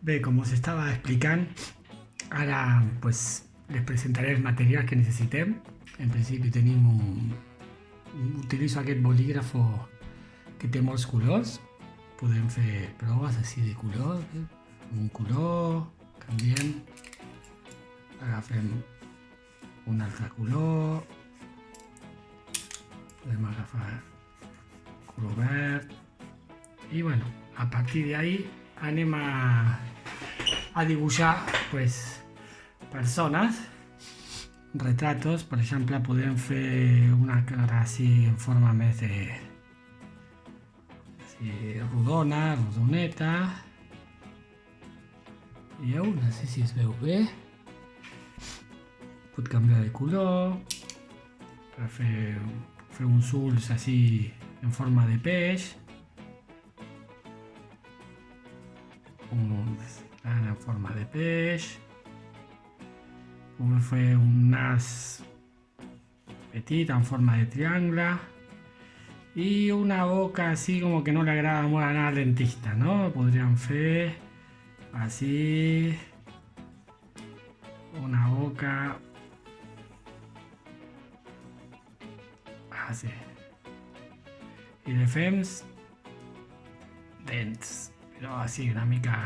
Bé, com us estava explicant, ara pues, les presentaré el material que necessitem. En principi tenim utilitzo aquest bolígrafo que té molts colors. Podem fer proves així de color. Un color, canviem, agafem un altre color, podem agafar color verd i bueno, a partir d'ahí anem a dibuixar pues, persones, retratos. Per exemple, podem fer una cara així en forma més de rodoneta. Veieu? No sé si es veu bé. Pot canviar de color per fer uns ulls així en forma de peix, en forma de peix. Podem fer un nas petit en forma de triangle i una boca així com que no le agrada molt anar al dentista, ¿no? Podríem fer así una boca así i le fem dents, però així una mica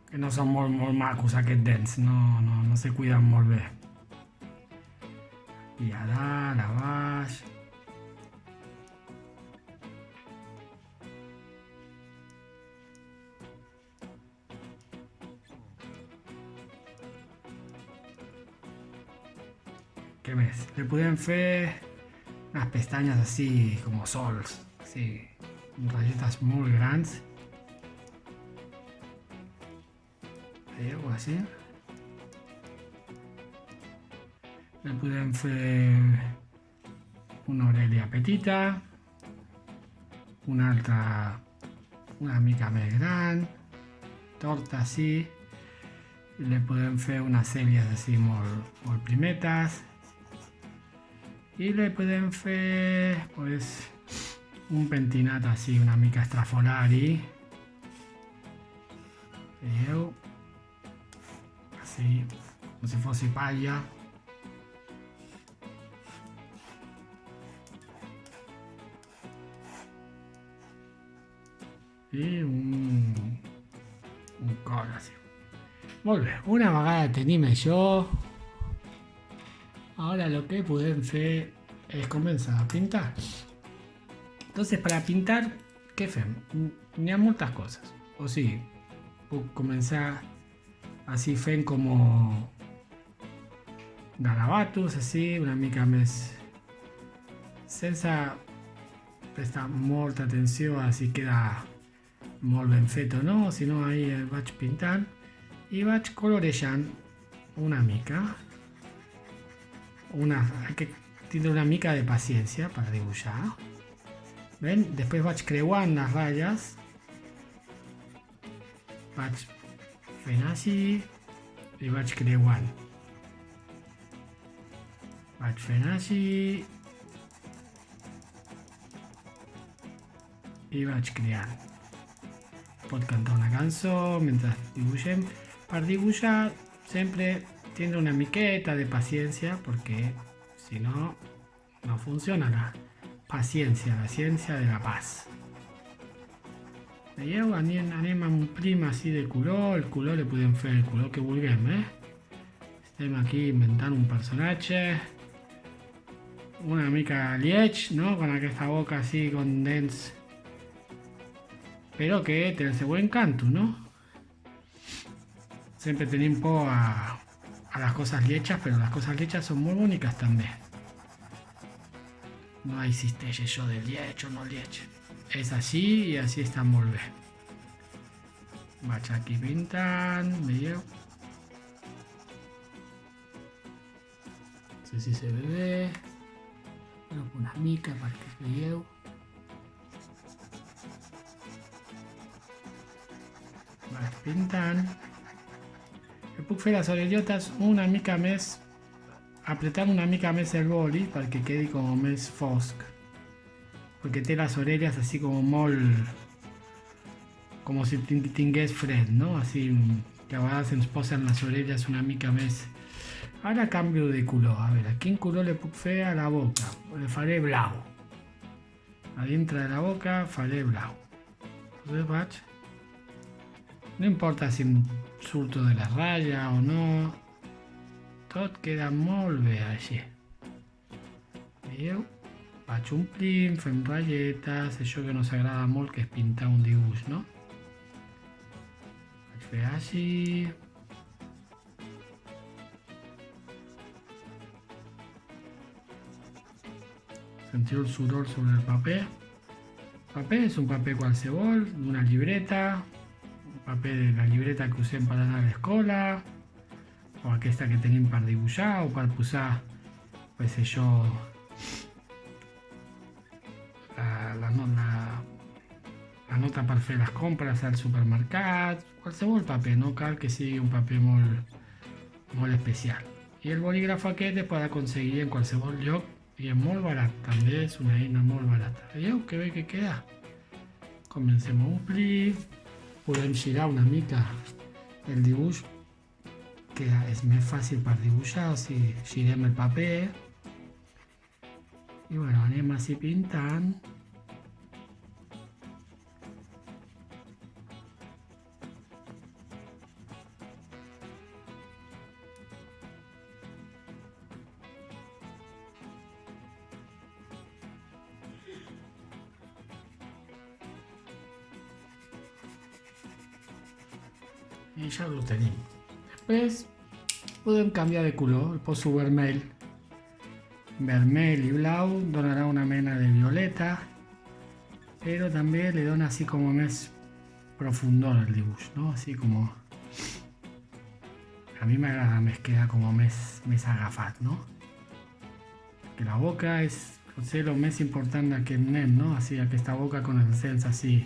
que no són molt macos aquests dents, no se cuiden molt bé. I a dalt, a baix. Què més? Le podem fer unes pestanyes així com sols, així, amb ratlletes molt grans. Veieu, així? Le podem fer una orella petita, una altra una mica més gran, torta així, i le podem fer unes celles així molt primetes. I le podem fer pues, un pentinat així una mica estrafolari. Veieu? Així, com si fos palla. I un cor així. Molt bé, una vegada tenim això, ahora lo que podem fer es començar a pintar. Entonces, para pintar, què fem? N'hi ha moltes coses. O sigui, puc començar així fent com garabatos, així, una mica més, sense prestar molta atenció, així queda molt ben fet o no, si no ahí vaig pintant i vaig colorejant una mica. Hay que tindre una mica de paciència per dibuixar. Ben? Després vaig creuant les ratlles, vaig fent així i vaig creuant. Vaig fent així i vaig creant. Pot cantar una cançó mentre dibuixem. Per dibuixar sempre tindre una miqueta de paciència perquè si no, no funciona la paciència, la ciència de la paz. Veieu? Anem omplint així de color. El color le podem fer el color que vulguem, Estem aquí inventant un personatge una mica lleig, no? Con aquesta boca així, con dents, però que té el seu encanto, no? Sempre tenim por a las cosas lechas, pero las cosas lechas son muy bonitas también. No existe això de lleig o no lleig. És així i així està molt bé. Vaig aquí pintant, veieu? No sé si se ve bé. Però una mica perquè veieu. Vaig pintant. Puc fer les orellotes una mica més, apretant una mica més el boli perquè quedi com més fosc. Perquè té les orelles així com molt com si tingués fred, no? Així que a vegades ens posen les orelles una mica més. Ara canvio de color. A veure, quin color li puc fer a la boca? Le faré blau. A dintre de la boca faré blau. Entonces vaig. No importa si em surto de la ratlla o no. Tot queda molt bé així. Veieu? Vaig omplint, fem ratlletes, això que no s'agrada molt, que és pintar un dibuix, no? Vaig fer així. Sentiu el soroll sobre el paper. El paper és un paper qualsevol, d'una llibreta, un paper de la llibreta que usem per anar a l'escola, o aquesta que tenim per dibuixar o per posar, pues això, la nota per fer les compres al supermercat, qualsevol paper, no cal que sigui un paper molt especial. I el bolígraf aquest es pot aconseguir en qualsevol lloc i és molt barat, també és una eina molt barata. Veieu que bé que queda? Comencem a omplir, podem girar una mica el dibuix, que és més fàcil per dibuixar si girem el paper. I bueno, anem així pintant. I ja ho tenim. Després podem canviar de color, el poso vermell. Vermell i blau donarà una mena de violeta, però també li dona així com més profundor al dibuix, no? Així com... A mi m'agrada més, queda com més agafat, no? Que la boca és potser el més important d'aquest nen, no? Així, aquesta boca con els dents així,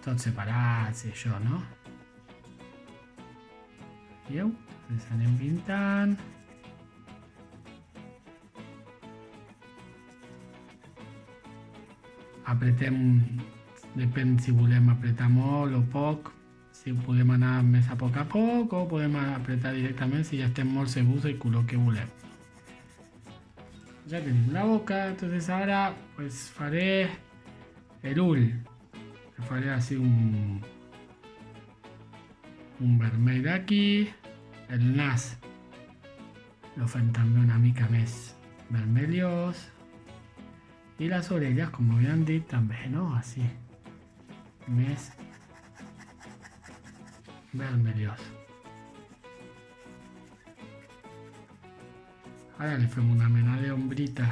tots separats i això, no? Veieu? Ens anem pintant. Apretem, depèn si volem apretar molt o poc, si podem anar més a poc o podem apretar directament si ja estem molt segurs del color que volem. Ya tenim la boca, entonces ahora pues faré el ull. Faré así un vermell aquí. El nas lo fem també una mica més vermellós. I les orelles, com havíem dit, també, no? Així, més vermellós. Ara li fem una mena d'ombrita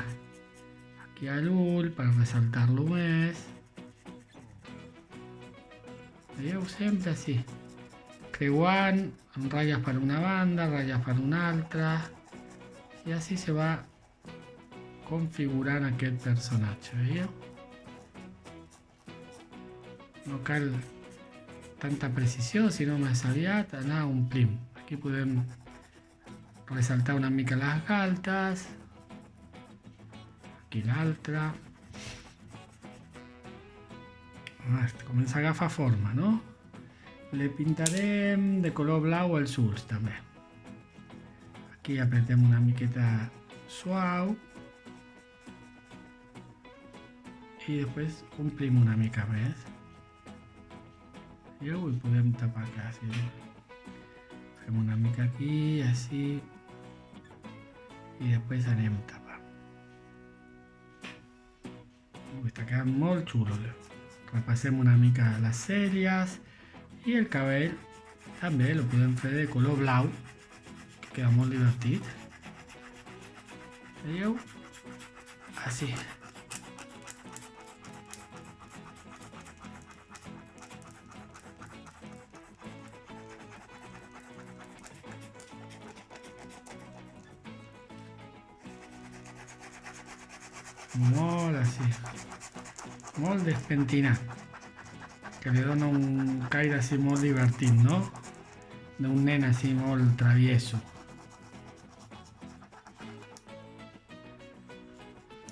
aquí a l'ull per ressaltar-lo més. Veieu? Sempre així. Creuant, amb ratlles per una banda, ratlles per una altra, i així se va configurant aquest personatge, veieu? No cal tanta precisió, sinó més aviat anar omplint. Aquí podem ressaltar una mica les galtes, aquí l'altra. Comença a agafar forma, no? Le pintarem de color blau els ulls també. Aquí apretem una miqueta suau i després omplim una mica més. I ho podem tapar quasi. Fem una mica aquí, així, i després anem tapant. Està quedant molt xulo. Repassem una mica les sèries. I el cabell també lo podem fer de color blau, que queda molt divertit. Veieu? Així. Molt així. Molt despentinat. Que li dona un caire així molt divertit, no? D'un nen així molt travieso.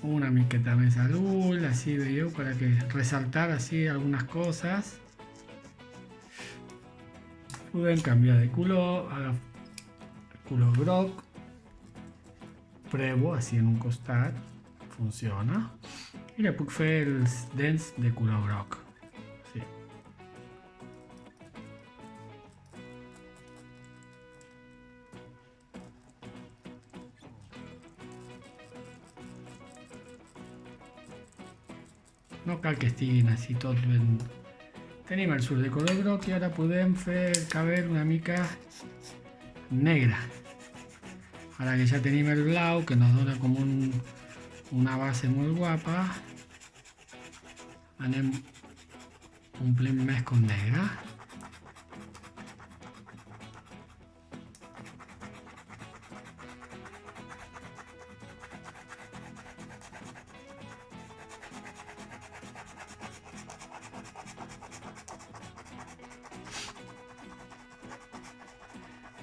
Una miqueta més a l'ull, així veieu, para que resaltar així algunes coses. podem canviar de color, color groc, premo així en un costat, funciona, i li puc fer els dents de color groc. Sí. No cal que estiguin així tot ben... Tenim el surt de color groc i ara podem fer el cabell una mica negre. Ara que ja tenim el blau, que nos dona com una base molt guapa, anem omplint més con negre.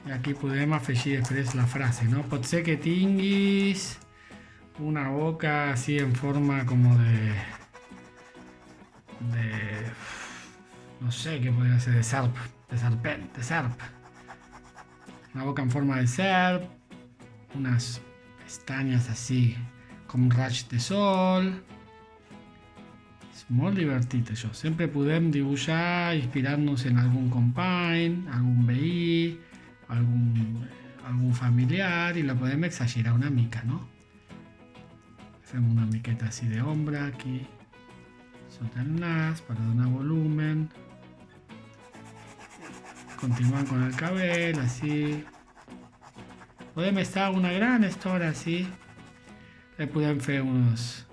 I aquí podem afegir després la frase, no? Pot ser que tinguis una boca así en forma como de no sé qué podría ser, de serp, de serp. Una boca en forma de serp, unas pestañas así com un raig de sol. És molt divertit això. Sempre podem dibuixar inspirant-nos en algun company, algun veí, algun familiar, i la podem exagerar una mica, no? Fem una miqueta así de ombra aquí sota el nas para donar volumen. Continuant con el cabell, así. Podem estar una gran estona así. Le podem fer algunos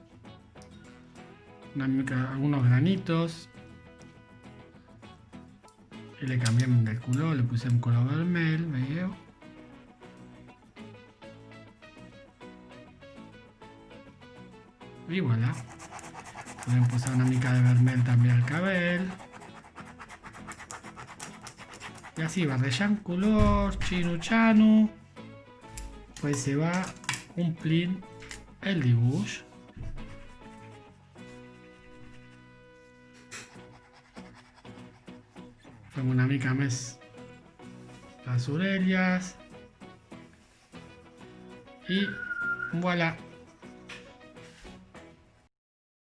granitos. I le canviem del color, le posem color vermell, veieu? I voilà. Podem posar una mica de vermell també al cabell. I així, barrejant colors, xino-xano, pues se va omplint el dibuix. Fem una mica més les orelles i voilà.